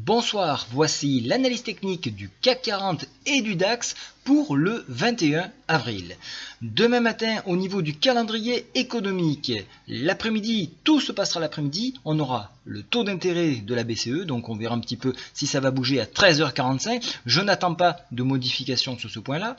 Bonsoir, voici l'analyse technique du CAC 40 et du DAX pour le 21 avril. Demain matin, au niveau du calendrier économique, l'après-midi, tout se passera l'après-midi. On aura le taux d'intérêt de la BCE, donc on verra un petit peu si ça va bouger à 13h45. Je n'attends pas de modification sur ce point-là.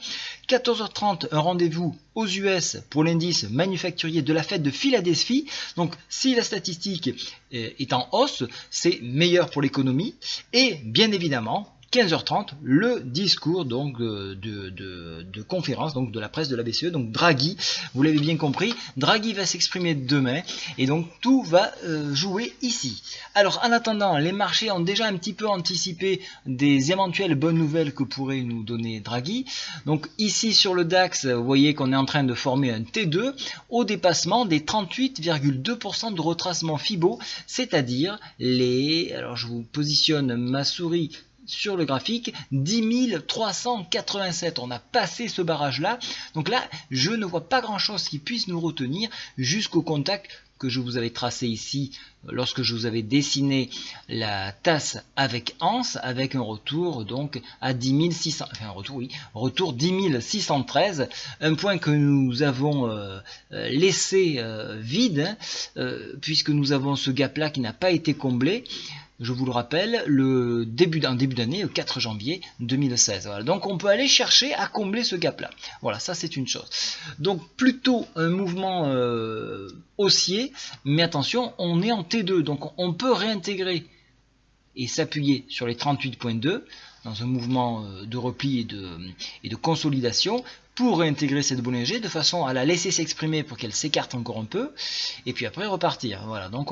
14h30, un rendez-vous aux US pour l'indice manufacturier de la Fed de Philadelphie. Donc si la statistique est en hausse, c'est meilleur pour l'économie. Et bien évidemment, 15h30, le discours donc de conférence donc de la presse de la BCE, donc Draghi, vous l'avez bien compris, Draghi va s'exprimer demain et donc tout va jouer ici. Alors en attendant, les marchés ont déjà un petit peu anticipé des éventuelles bonnes nouvelles que pourrait nous donner Draghi. Donc ici sur le DAX, vous voyez qu'on est en train de former un T2 au dépassement des 38,2% de retracement Fibo, c'est-à-dire les... Alors je vous positionne ma souris sur le graphique, 10 387, on a passé ce barrage là, donc là je ne vois pas grand chose qui puisse nous retenir jusqu'au contact que je vous avais tracé ici lorsque je vous avais dessiné la tasse avec anse, avec un retour donc à 10 600, enfin retour 10 613, un point que nous avons laissé vide puisque nous avons ce gap là qui n'a pas été comblé. Je vous le rappelle, le début d'année, le 4 janvier 2016. Voilà. Donc on peut aller chercher à combler ce gap-là. Voilà, ça c'est une chose. Donc plutôt un mouvement haussier, mais attention, on est en T2, donc on peut réintégrer et s'appuyer sur les 38,2 dans un mouvement de repli et de consolidation pour réintégrer cette Bollinger de façon à la laisser s'exprimer pour qu'elle s'écarte encore un peu et puis après repartir. Voilà, donc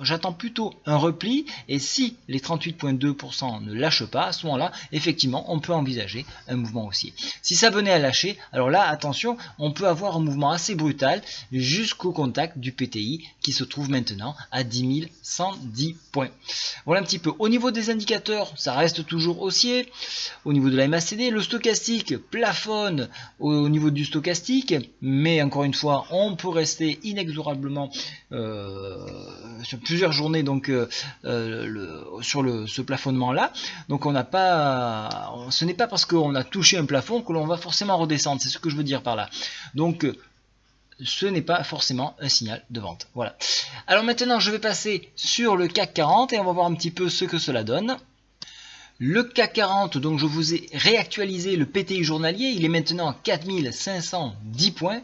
j'attends plutôt un repli et si les 38,2% ne lâchent pas, à ce moment-là, effectivement, on peut envisager un mouvement haussier. Si ça venait à lâcher, alors là, attention, on peut avoir un mouvement assez brutal jusqu'au contact du PTI qui se trouve maintenant à 10 110 points. Voilà un petit peu. Au niveau des indicateurs, ça reste toujours haussier. Au niveau de la MACD, le stochastique plafonne au niveau du stochastique, mais encore une fois, on peut rester inexorablement sur plusieurs journées donc sur ce plafonnement-là. Donc ce n'est pas parce qu'on a touché un plafond que l'on va forcément redescendre. C'est ce que je veux dire par là. Donc ce n'est pas forcément un signal de vente. Voilà. Alors maintenant, je vais passer sur le CAC 40 et on va voir un petit peu ce que cela donne. Le CAC 40, donc je vous ai réactualisé le PTI journalier, il est maintenant à 4510 points.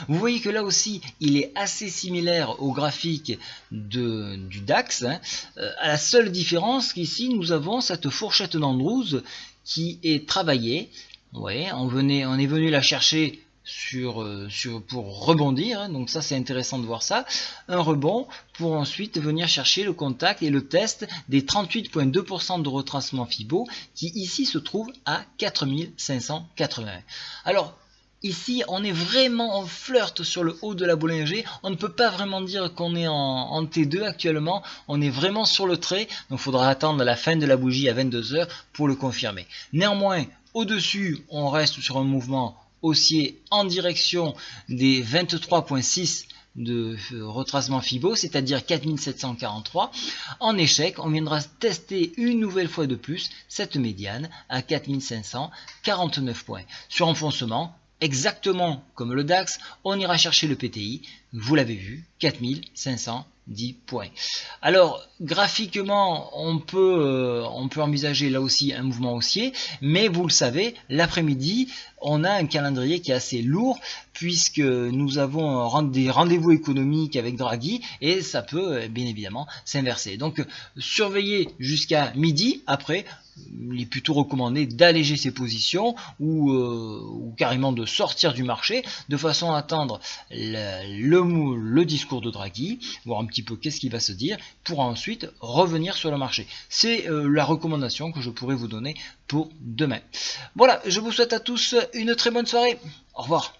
Vous voyez que là aussi, il est assez similaire au graphique du DAX, à la seule différence qu'ici, nous avons cette fourchette d'Andrews qui est travaillée. Ouais, on est venu la chercher pour rebondir, donc ça c'est intéressant de voir ça, un rebond pour ensuite venir chercher le contact et le test des 38,2% de retracement Fibo qui ici se trouve à 4580. Alors ici on est vraiment en flirt sur le haut de la Bollinger, on ne peut pas vraiment dire qu'on est en T2 actuellement, on est vraiment sur le trait, donc il faudra attendre la fin de la bougie à 22h pour le confirmer. Néanmoins au-dessus on reste sur un mouvement haussier en direction des 23,6 de retracement Fibo, c'est-à-dire 4743. En échec, on viendra tester une nouvelle fois de plus cette médiane à 4549 points. Sur enfoncement, exactement comme le DAX, on ira chercher le PTI, vous l'avez vu, 4510 points. Alors, graphiquement, on peut envisager là aussi un mouvement haussier, mais vous le savez, l'après-midi, on a un calendrier qui est assez lourd, puisque nous avons des rendez-vous économiques avec Draghi, et ça peut bien évidemment s'inverser. Donc, surveillez jusqu'à midi, après, il est plutôt recommandé d'alléger ses positions ou carrément de sortir du marché de façon à attendre le discours de Draghi, voir un petit peu qu'est-ce qu'il va se dire pour ensuite revenir sur le marché. C'est la recommandation que je pourrais vous donner pour demain. Voilà, je vous souhaite à tous une très bonne soirée. Au revoir.